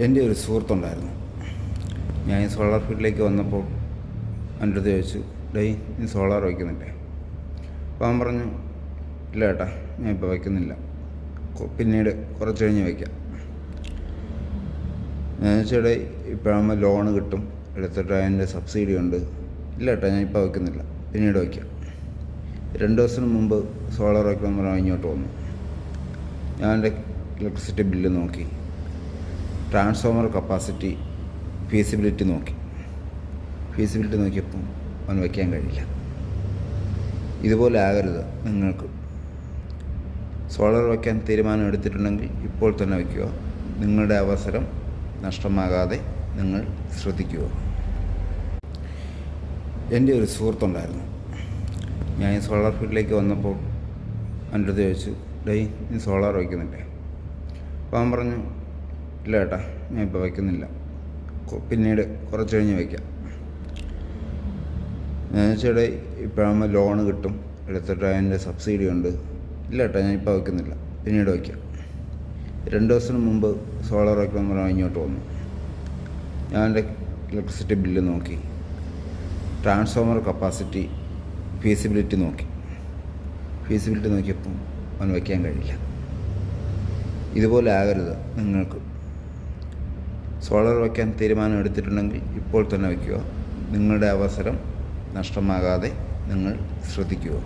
എൻ്റെ ഒരു സുഹൃത്തുണ്ടായിരുന്നു. ഞാൻ ഈ സോളാർ ഫീൽഡിലേക്ക് വന്നപ്പോൾ എൻ്റെ അടുത്ത് ചോദിച്ചു, ഡേയ് നീ സോളാർ വയ്ക്കുന്നില്ലേ? അപ്പോൾ അവൻ പറഞ്ഞു, ഇല്ല ഏട്ടാ, ഞാൻ ഇപ്പോൾ വയ്ക്കുന്നില്ല, പിന്നീട് കുറച്ച് കഴിഞ്ഞ് വയ്ക്കാം. ഞാൻ ചോദിച്ചേ, ഇപ്പോഴാകുമ്പോൾ ലോണ് കിട്ടും, എടുത്തിട്ട് അതിൻ്റെ സബ്സിഡി ഉണ്ട്. ഇല്ല ഏട്ടാ, ഞാൻ ഇപ്പോൾ വയ്ക്കുന്നില്ല, പിന്നീട് വയ്ക്കാം. 2 ദിവസത്തിന് മുമ്പ് സോളാർ വയ്ക്കണമെന്ന് പറഞ്ഞാൽ ഇങ്ങോട്ട് വന്നു. ഞാൻ എൻ്റെ ഇലക്ട്രിസിറ്റി ബില്ല് നോക്കി, ട്രാൻസ്ഫോമർ കപ്പാസിറ്റി, ഫീസിബിലിറ്റി നോക്കിയപ്പോൾ അവൻ വയ്ക്കാൻ കഴിയില്ല. ഇതുപോലെ ആകരുത് നിങ്ങൾക്ക്. സോളാർ വയ്ക്കാൻ തീരുമാനം എടുത്തിട്ടുണ്ടെങ്കിൽ ഇപ്പോൾ തന്നെ വയ്ക്കുക. നിങ്ങളുടെ അവസരം നഷ്ടമാകാതെ നിങ്ങൾ ശ്രദ്ധിക്കുക. എൻ്റെ ഒരു സുഹൃത്തുണ്ടായിരുന്നു. ഞാൻ ഈ സോളാർ ഫീൽഡിലേക്ക് വന്നപ്പോൾ എൻ്റെ അടുത്ത് ചോദിച്ചു, ഡേയ് നീ സോളാർ വയ്ക്കുന്നില്ലേ? അപ്പോൾ അവൻ പറഞ്ഞു, ഇല്ല ഏട്ടാ, ഞാൻ ഇപ്പോൾ വയ്ക്കുന്നില്ല, പിന്നീട് കുറച്ച് കഴിഞ്ഞ് വയ്ക്കാം. ഞാൻ ചോദിച്ചേ, ഇപ്പോഴാകുമ്പോൾ ലോണ് കിട്ടും, എടുത്തിട്ട് അതിൻ്റെ സബ്സിഡി ഉണ്ട്. ഇല്ല ഏട്ടാ, ഞാൻ ഇപ്പോൾ വയ്ക്കുന്നില്ല, പിന്നീട് വയ്ക്കാം. 2 ദിവസത്തിന് മുമ്പ് സോളാർ വയ്ക്കണമെന്ന് പറഞ്ഞാൽ ഇങ്ങോട്ട് വന്നു. ഞാൻ എൻ്റെ ഇലക്ട്രിസിറ്റി ബില്ല് നോക്കി, ട്രാൻസ്ഫോമർ കപ്പാസിറ്റി, ഫീസിബിലിറ്റി നോക്കിയപ്പോൾ അവൻ വയ്ക്കാൻ കഴിയില്ല. ഇതുപോലെ ആകരുത് നിങ്ങൾക്ക്. സോളാർ വയ്ക്കാൻ തീരുമാനം എടുത്തിട്ടുണ്ടെങ്കിൽ ഇപ്പോൾ തന്നെ വയ്ക്കുക. നിങ്ങളുടെ അവസരം നഷ്ടമാകാതെ നിങ്ങൾ ശ്രദ്ധിക്കുക.